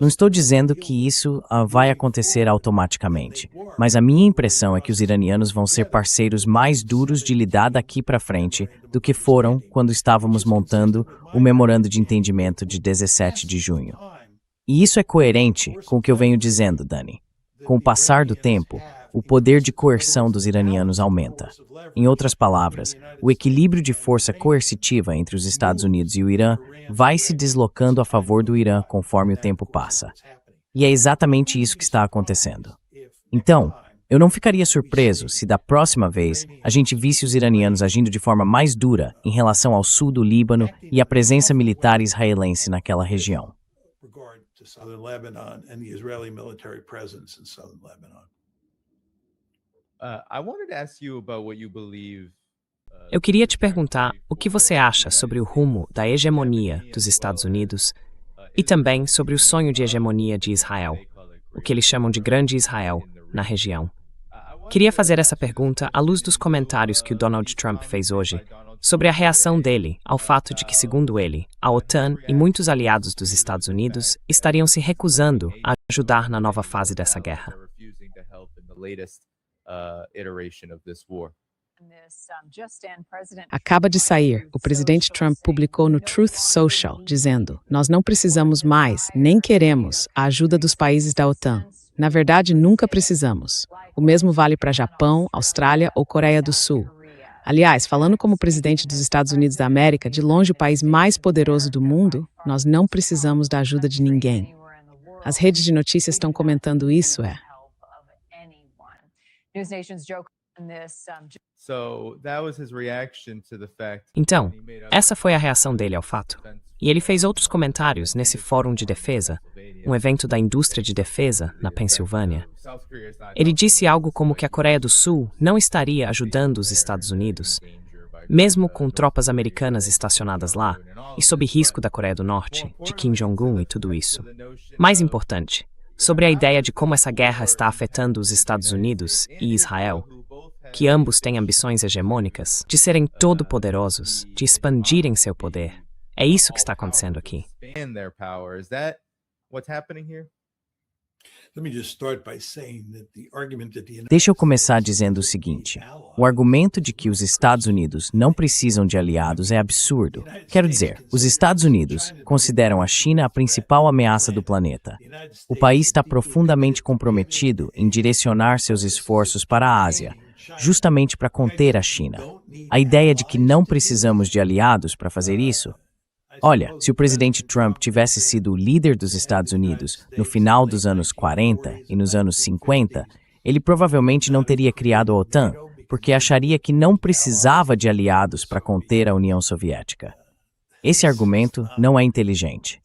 não estou dizendo que isso vai acontecer automaticamente, mas a minha impressão é que os iranianos vão ser parceiros mais duros de lidar daqui para frente do que foram quando estávamos montando o memorando de entendimento de 17 de junho. E isso é coerente com o que eu venho dizendo, Dani. Com o passar do tempo, o poder de coerção dos iranianos aumenta. Em outras palavras, o equilíbrio de força coercitiva entre os Estados Unidos e o Irã vai se deslocando a favor do Irã conforme o tempo passa. E é exatamente isso que está acontecendo. Então, eu não ficaria surpreso se da próxima vez a gente visse os iranianos agindo de forma mais dura em relação ao sul do Líbano e à presença militar israelense naquela região. Southern Lebanon and the Israeli military presence in southern Lebanon. I wanted to ask you about what you believe. Eu queria te perguntar o que você acha sobre o rumo da hegemonia dos Estados Unidos e também sobre o sonho de hegemonia de Israel, o que eles chamam de Grande Israel, na região. Queria fazer essa pergunta à luz dos comentários que o Donald Trump fez hoje sobre a reação dele ao fato de que, segundo ele, a OTAN e muitos aliados dos Estados Unidos estariam se recusando a ajudar na nova fase dessa guerra. iteration of this war? Acaba de sair, o presidente Trump publicou no Truth Social, dizendo: "Nós não precisamos mais, nem queremos, a ajuda dos países da OTAN. Na verdade, nunca precisamos. O mesmo vale para Japão, Austrália ou Coreia do Sul. Aliás, falando como presidente dos Estados Unidos da América, de longe o país mais poderoso do mundo, nós não precisamos da ajuda de ninguém." As redes de notícias estão comentando isso, Então, essa foi a reação dele ao fato. E ele fez outros comentários nesse Fórum de Defesa, um evento da indústria de defesa na Pensilvânia. Ele disse algo como que a Coreia do Sul não estaria ajudando os Estados Unidos, mesmo com tropas americanas estacionadas lá, e sob risco da Coreia do Norte, de Kim Jong-un e tudo isso. Mais importante, sobre a ideia de como essa guerra está afetando os Estados Unidos e Israel, que ambos têm ambições hegemônicas, de serem todo-poderosos, de expandirem seu poder. É isso que está acontecendo aqui. Deixa eu começar dizendo o seguinte: o argumento de que os Estados Unidos não precisam de aliados é absurdo. Quero dizer, os Estados Unidos consideram a China a principal ameaça do planeta. O país está profundamente comprometido em direcionar seus esforços para a Ásia, justamente para conter a China. A ideia de que não precisamos de aliados para fazer isso? Olha, se o presidente Trump tivesse sido o líder dos Estados Unidos no final dos anos 40 e nos anos 50, ele provavelmente não teria criado a OTAN, porque acharia que não precisava de aliados para conter a União Soviética. Esse argumento não é inteligente.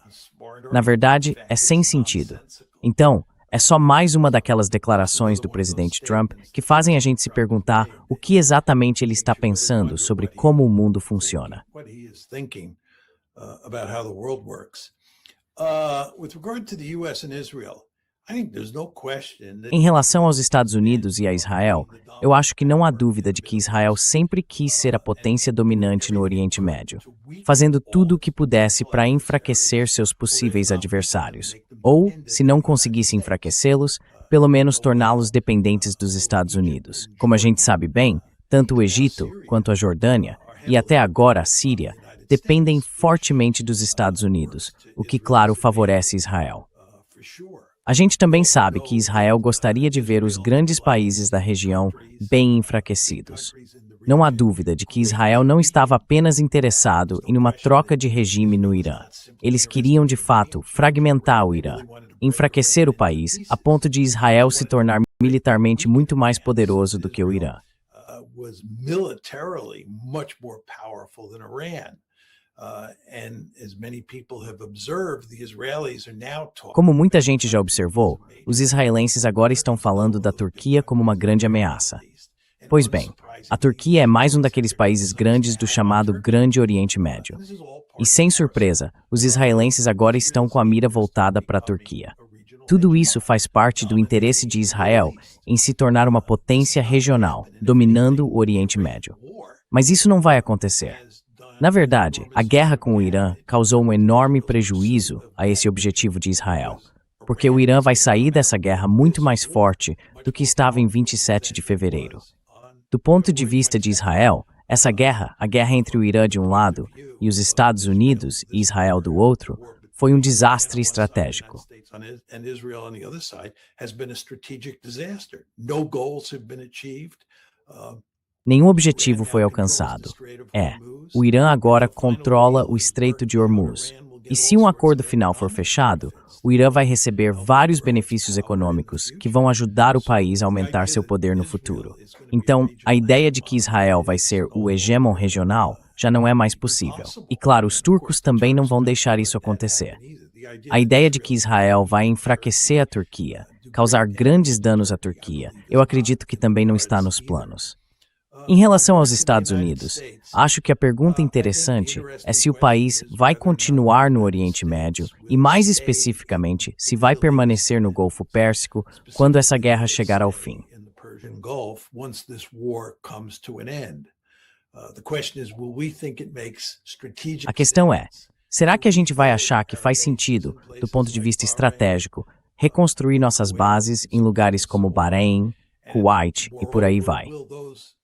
Na verdade, é sem sentido. Então, é só mais uma daquelas declarações do presidente Trump que fazem a gente se perguntar o que exatamente ele está pensando sobre como o mundo funciona. About how the world works. With regard to the U.S. and Israel, I think there's no question that... Em relação aos Estados Unidos e a Israel, eu acho que não há dúvida de que Israel sempre quis ser a potência dominante no Oriente Médio, fazendo tudo o que pudesse para enfraquecer seus possíveis adversários, ou, se não conseguisse enfraquecê-los, pelo menos torná-los dependentes dos Estados Unidos. Como a gente sabe bem, tanto o Egito quanto a Jordânia, e até agora a Síria, dependem fortemente dos Estados Unidos, o que, claro, favorece Israel. A gente também sabe que Israel gostaria de ver os grandes países da região bem enfraquecidos. Não há dúvida de que Israel não estava apenas interessado em uma troca de regime no Irã. Eles queriam, de fato, fragmentar o Irã, enfraquecer o país a ponto de Israel se tornar militarmente muito mais poderoso do que o Irã. Como muita gente já observou, os israelenses agora estão falando da Turquia como uma grande ameaça. Pois bem, a Turquia é mais um daqueles países grandes do chamado Grande Oriente Médio. E sem surpresa, os israelenses agora estão com a mira voltada para a Turquia. Tudo isso faz parte do interesse de Israel em se tornar uma potência regional, dominando o Oriente Médio. Mas isso não vai acontecer. Na verdade, a guerra com o Irã causou um enorme prejuízo a esse objetivo de Israel, porque o Irã vai sair dessa guerra muito mais forte do que estava em 27 de fevereiro. Do ponto de vista de Israel, essa guerra, a guerra entre o Irã de um lado e os Estados Unidos e Israel do outro, foi um desastre estratégico. Nenhum objetivo foi alcançado. O Irã agora controla o Estreito de Hormuz. E se um acordo final for fechado, o Irã vai receber vários benefícios econômicos que vão ajudar o país a aumentar seu poder no futuro. Então, a ideia de que Israel vai ser o hegemon regional já não é mais possível. E claro, os turcos também não vão deixar isso acontecer. A ideia de que Israel vai enfraquecer a Turquia, causar grandes danos à Turquia, eu acredito que também não está nos planos. Em relação aos Estados Unidos, acho que a pergunta interessante é se o país vai continuar no Oriente Médio e, mais especificamente, se vai permanecer no Golfo Pérsico quando essa guerra chegar ao fim. A questão é, será que a gente vai achar que faz sentido, do ponto de vista estratégico, reconstruir nossas bases em lugares como Bahrein, Kuwait e por aí vai.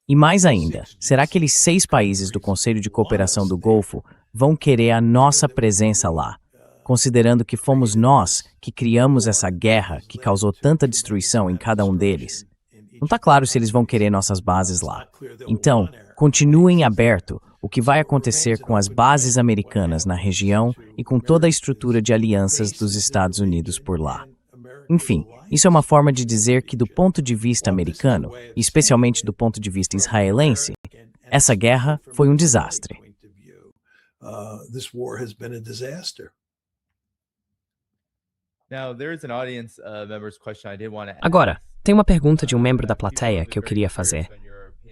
E mais ainda, será que aqueles 6 países do Conselho de Cooperação do Golfo vão querer a nossa presença lá, considerando que fomos nós que criamos essa guerra que causou tanta destruição em cada um deles? Não está claro se eles vão querer nossas bases lá. Então, continuem aberto o que vai acontecer com as bases americanas na região e com toda a estrutura de alianças dos Estados Unidos por lá. Enfim, isso é uma forma de dizer que, do ponto de vista americano, e especialmente do ponto de vista israelense, essa guerra foi um desastre. Agora, tem uma pergunta de um membro da plateia que eu queria fazer.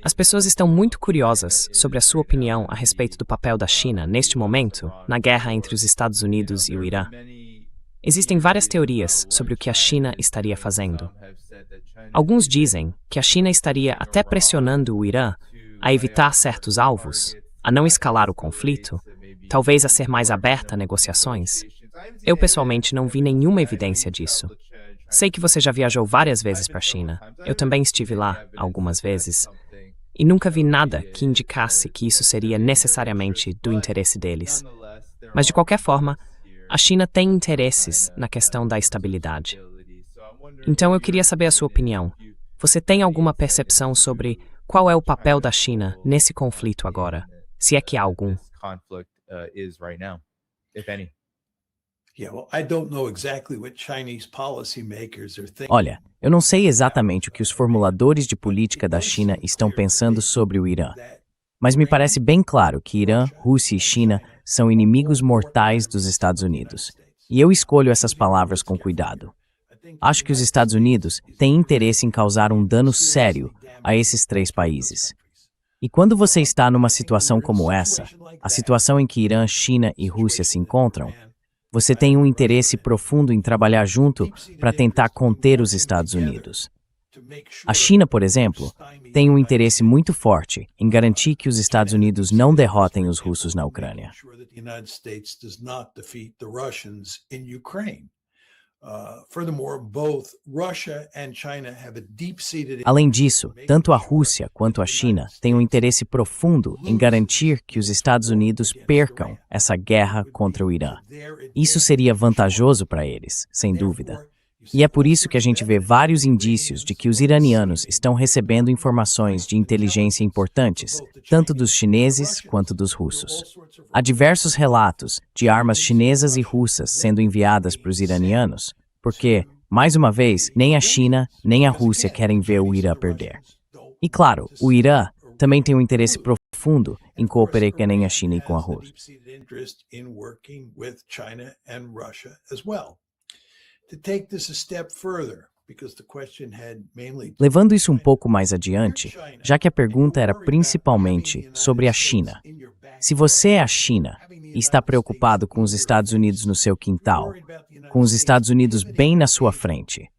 As pessoas estão muito curiosas sobre a sua opinião a respeito do papel da China, neste momento, na guerra entre os Estados Unidos e o Irã. Existem várias teorias sobre o que a China estaria fazendo. Alguns dizem que a China estaria até pressionando o Irã a evitar certos alvos, a não escalar o conflito, talvez a ser mais aberta a negociações. Eu, pessoalmente, não vi nenhuma evidência disso. Sei que você já viajou várias vezes para a China. Eu também estive lá algumas vezes. E nunca vi nada que indicasse que isso seria necessariamente do interesse deles. Mas, de qualquer forma, a China tem interesses na questão da estabilidade. Então eu queria saber a sua opinião. Você tem alguma percepção sobre qual é o papel da China nesse conflito agora? Se é que há algum. Olha, eu não sei exatamente o que os formuladores de política da China estão pensando sobre o Irã. Mas me parece bem claro que Irã, Rússia e China são inimigos mortais dos Estados Unidos. E eu escolho essas palavras com cuidado. Acho que os Estados Unidos têm interesse em causar um dano sério a esses 3 países. E quando você está numa situação como essa, a situação em que Irã, China e Rússia se encontram, você tem um interesse profundo em trabalhar junto para tentar conter os Estados Unidos. A China, por exemplo, tem um interesse muito forte em garantir que os Estados Unidos não derrotem os russos na Ucrânia. Além disso, tanto a Rússia quanto a China têm um interesse profundo em garantir que os Estados Unidos percam essa guerra contra o Irã. Isso seria vantajoso para eles, sem dúvida. E é por isso que a gente vê vários indícios de que os iranianos estão recebendo informações de inteligência importantes, tanto dos chineses quanto dos russos. Há diversos relatos de armas chinesas e russas sendo enviadas para os iranianos, porque, mais uma vez, nem a China nem a Rússia querem ver o Irã perder. E claro, o Irã também tem um interesse profundo em cooperar com a China e com a Rússia. Levando isso um pouco mais adiante, já que a pergunta era principalmente sobre a China. Se você é a China e está preocupado com os Estados Unidos no seu quintal, com os Estados Unidos bem na sua frente,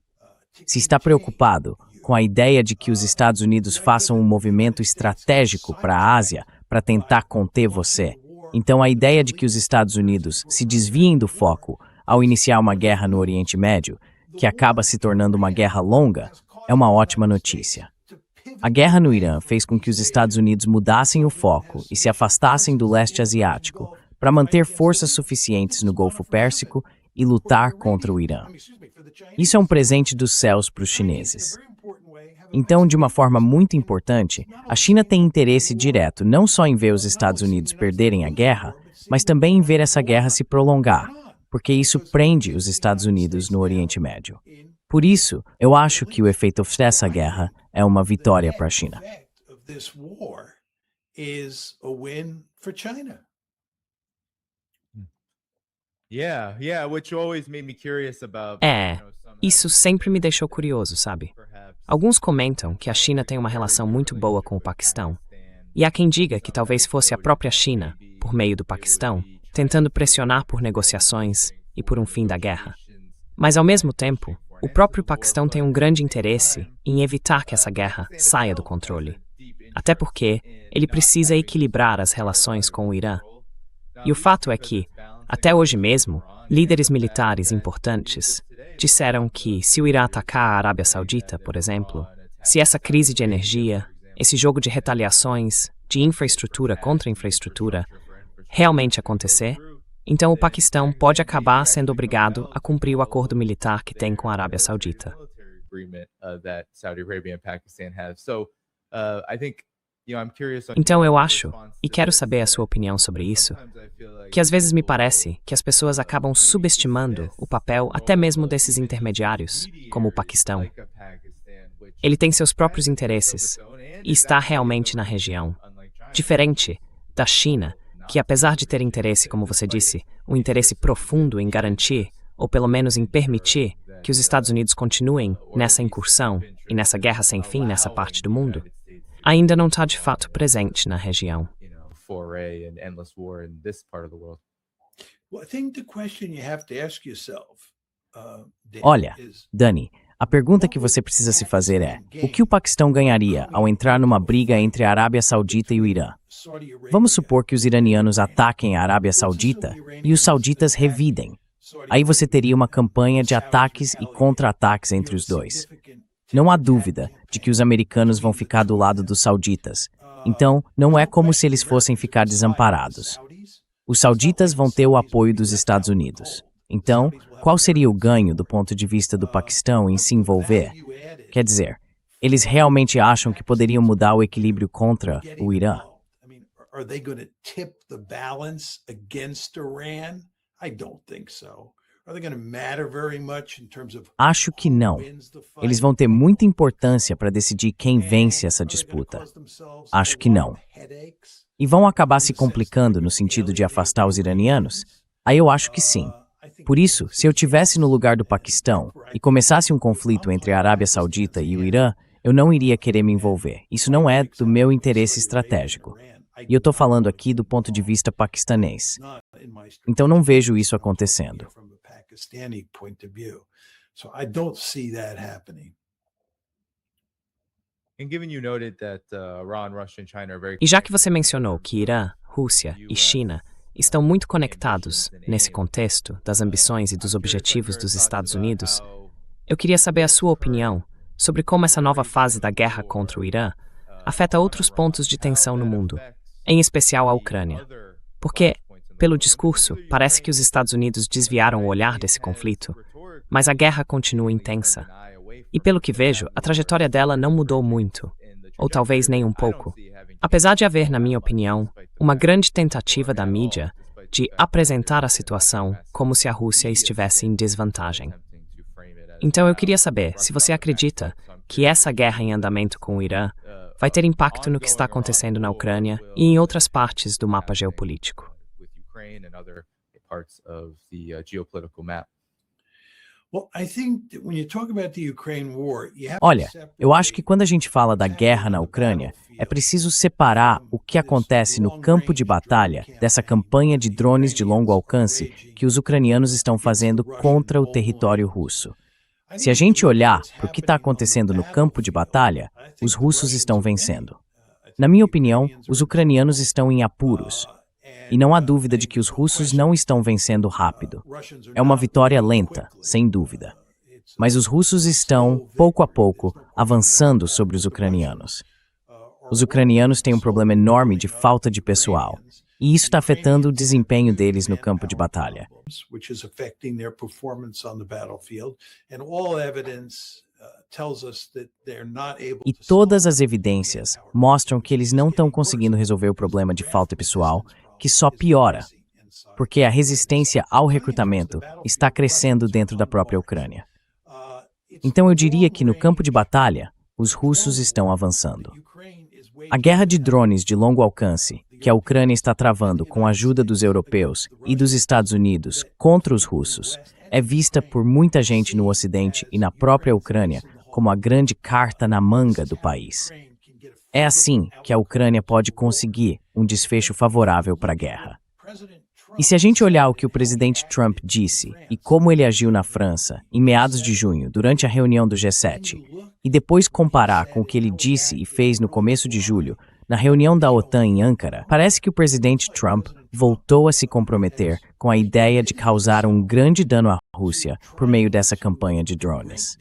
se está preocupado com a ideia de que os Estados Unidos façam um movimento estratégico para a Ásia para tentar conter você, então a ideia de que os Estados Unidos se desviem do foco ao iniciar uma guerra no Oriente Médio, que acaba se tornando uma guerra longa, é uma ótima notícia. A guerra no Irã fez com que os Estados Unidos mudassem o foco e se afastassem do leste asiático para manter forças suficientes no Golfo Pérsico e lutar contra o Irã. Isso é um presente dos céus para os chineses. Então, de uma forma muito importante, a China tem interesse direto não só em ver os Estados Unidos perderem a guerra, mas também em ver essa guerra se prolongar, porque isso prende os Estados Unidos no Oriente Médio. Por isso, eu acho que o efeito dessa guerra é uma vitória para a China. Isso sempre me deixou curioso, sabe? Alguns comentam que a China tem uma relação muito boa com o Paquistão. E há quem diga que talvez fosse a própria China, por meio do Paquistão, tentando pressionar por negociações e por um fim da guerra. Mas, ao mesmo tempo, o próprio Paquistão tem um grande interesse em evitar que essa guerra saia do controle. Até porque ele precisa equilibrar as relações com o Irã. E o fato é que, até hoje mesmo, líderes militares importantes disseram que, se o Irã atacar a Arábia Saudita, por exemplo, se essa crise de energia, esse jogo de retaliações, de infraestrutura contra infraestrutura, realmente acontecer, então o Paquistão pode acabar sendo obrigado a cumprir o acordo militar que tem com a Arábia Saudita. Então eu acho, e quero saber a sua opinião sobre isso, que às vezes me parece que as pessoas acabam subestimando o papel até mesmo desses intermediários, como o Paquistão. Ele tem seus próprios interesses e está realmente na região, diferente da China, que apesar de ter interesse, como você disse, um interesse profundo em garantir, ou pelo menos em permitir, que os Estados Unidos continuem nessa incursão e nessa guerra sem fim nessa parte do mundo, ainda não está de fato presente na região. Olha, Dani, a pergunta que você precisa se fazer é: o que o Paquistão ganharia ao entrar numa briga entre a Arábia Saudita e o Irã? Vamos supor que os iranianos ataquem a Arábia Saudita e os sauditas revidem. Aí você teria uma campanha de ataques e contra-ataques entre os dois. Não há dúvida de que os americanos vão ficar do lado dos sauditas. Então, não é como se eles fossem ficar desamparados. Os sauditas vão ter o apoio dos Estados Unidos. Então, qual seria o ganho do ponto de vista do Paquistão em se envolver? Quer dizer, eles realmente acham que poderiam mudar o equilíbrio contra o Irã? Acho que não. Eles vão ter muita importância para decidir quem vence essa disputa. Acho que não. E vão acabar se complicando no sentido de afastar os iranianos? Aí eu acho que sim. Por isso, se eu estivesse no lugar do Paquistão e começasse um conflito entre a Arábia Saudita e o Irã, eu não iria querer me envolver. Isso não é do meu interesse estratégico. E eu estou falando aqui do ponto de vista paquistanês. Então não vejo isso acontecendo. E já que você mencionou que Irã, Rússia e China estão muito conectados nesse contexto das ambições e dos objetivos dos Estados Unidos, eu queria saber a sua opinião sobre como essa nova fase da guerra contra o Irã afeta outros pontos de tensão no mundo, em especial a Ucrânia. Porque, pelo discurso, parece que os Estados Unidos desviaram o olhar desse conflito, mas a guerra continua intensa. E pelo que vejo, a trajetória dela não mudou muito, ou talvez nem um pouco. Apesar de haver, na minha opinião, uma grande tentativa da mídia de apresentar a situação como se a Rússia estivesse em desvantagem. Então eu queria saber se você acredita que essa guerra em andamento com o Irã vai ter impacto no que está acontecendo na Ucrânia e em outras partes do mapa geopolítico. Olha, eu acho que quando a gente fala da guerra na Ucrânia, é preciso separar o que acontece no campo de batalha dessa campanha de drones de longo alcance que os ucranianos estão fazendo contra o território russo. Se a gente olhar para o que está acontecendo no campo de batalha, os russos estão vencendo. Na minha opinião, os ucranianos estão em apuros. E não há dúvida de que os russos não estão vencendo rápido. É uma vitória lenta, sem dúvida. Mas os russos estão, pouco a pouco, avançando sobre os ucranianos. Os ucranianos têm um problema enorme de falta de pessoal. E isso está afetando o desempenho deles no campo de batalha. E todas as evidências mostram que eles não estão conseguindo resolver o problema de falta de pessoal, que só piora, porque a resistência ao recrutamento está crescendo dentro da própria Ucrânia. Então eu diria que no campo de batalha, os russos estão avançando. A guerra de drones de longo alcance, que a Ucrânia está travando com a ajuda dos europeus e dos Estados Unidos contra os russos, é vista por muita gente no Ocidente e na própria Ucrânia como a grande carta na manga do país. É assim que a Ucrânia pode conseguir um desfecho favorável para a guerra. E se a gente olhar o que o presidente Trump disse e como ele agiu na França em meados de junho, durante a reunião do G7, e depois comparar com o que ele disse e fez no começo de julho, na reunião da OTAN em Ankara, parece que o presidente Trump voltou a se comprometer com a ideia de causar um grande dano à Rússia por meio dessa campanha de drones.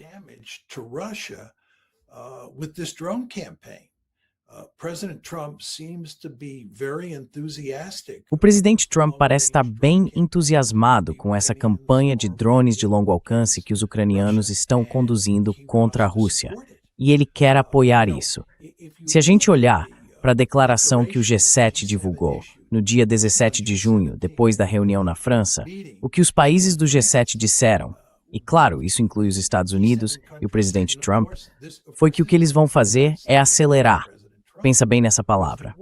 with this drone campaign. President Trump seems to be very enthusiastic. O presidente Trump parece estar bem entusiasmado com essa campanha de drones de longo alcance que os ucranianos estão conduzindo contra a Rússia. E ele quer apoiar isso. Se a gente olhar para a declaração que o G7 divulgou no dia 17 de junho, depois da reunião na França, o que os países do G7 disseram, e claro, isso inclui os Estados Unidos e o presidente Trump, foi que o que eles vão fazer é acelerar. Pensa bem nessa palavra.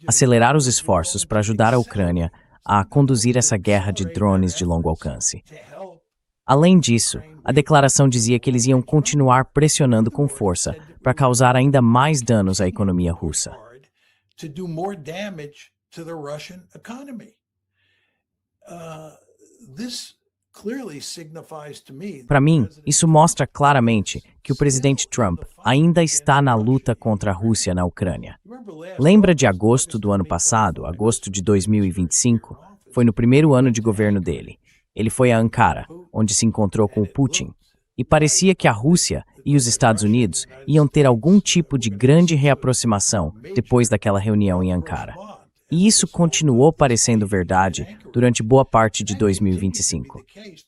Acelerar os esforços para ajudar a Ucrânia a conduzir essa guerra de drones de longo alcance. Além disso, a declaração dizia que eles iam continuar pressionando com força para causar ainda mais danos à economia russa. Para mim, isso mostra claramente que o presidente Trump ainda está na luta contra a Rússia na Ucrânia. Lembra de agosto do ano passado, agosto de 2025? Foi no primeiro ano de governo dele. Ele foi a Ankara, onde se encontrou com o Putin, e parecia que a Rússia e os Estados Unidos iam ter algum tipo de grande reaproximação depois daquela reunião em Ankara. E isso continuou parecendo verdade durante boa parte de 2025.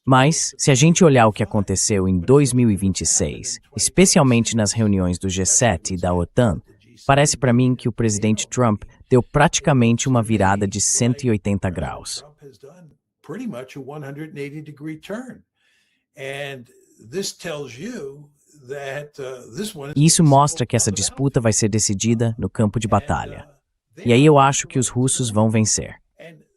Mas, se a gente olhar o que aconteceu em 2026, especialmente nas reuniões do G7 e da OTAN, parece para mim que o presidente Trump deu praticamente uma virada de 180 graus. E isso mostra que essa disputa vai ser decidida no campo de batalha. E aí eu acho que os russos vão vencer.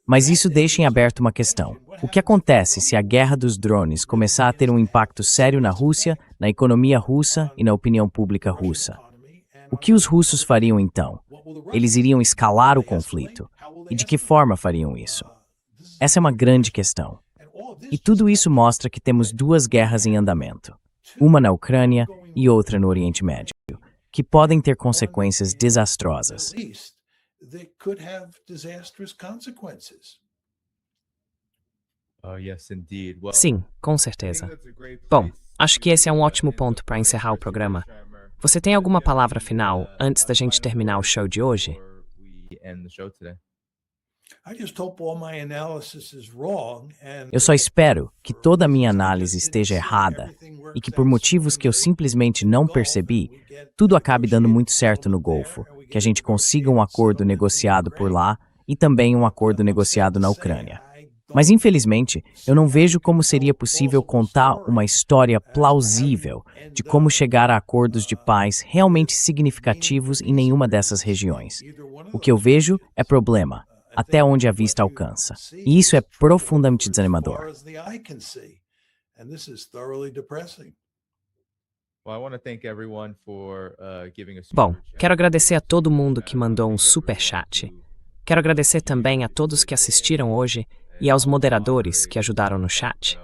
Mas isso deixa em aberto uma questão. O que acontece se a guerra dos drones começar a ter um impacto sério na Rússia, na economia russa e na opinião pública russa? O que os russos fariam então? Eles iriam escalar o conflito. E de que forma fariam isso? Essa é uma grande questão. E tudo isso mostra que temos duas guerras em andamento. Uma na Ucrânia e outra no Oriente Médio, que podem ter consequências desastrosas. That could have disastrous consequences. Oh, yes, indeed. Well, Sim, com certeza. Bom, acho que esse é um ótimo ponto para encerrar o programa. Você tem alguma palavra final antes da gente terminar o show de hoje? Eu só espero que toda a minha análise esteja errada e que, por motivos que eu simplesmente não percebi, tudo acabe dando muito certo no Golfo, que a gente consiga um acordo negociado por lá e também um acordo negociado na Ucrânia. Mas, infelizmente, eu não vejo como seria possível contar uma história plausível de como chegar a acordos de paz realmente significativos em nenhuma dessas regiões. O que eu vejo é problema, até onde a vista alcança. E isso é profundamente desanimador. Bom, quero agradecer a todo mundo que mandou um super chat. Quero agradecer também a todos que assistiram hoje e aos moderadores que ajudaram no chat.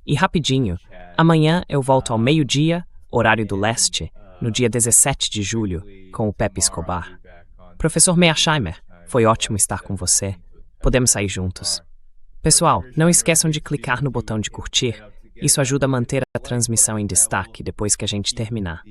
E rapidinho, amanhã eu volto ao meio-dia, horário do leste, no dia 17 de julho, com o Pepe Escobar. Professor Mearsheimer, foi ótimo estar com você. Podemos sair juntos. Pessoal, não esqueçam de clicar no botão de curtir. Isso ajuda a manter a transmissão em destaque depois que a gente terminar.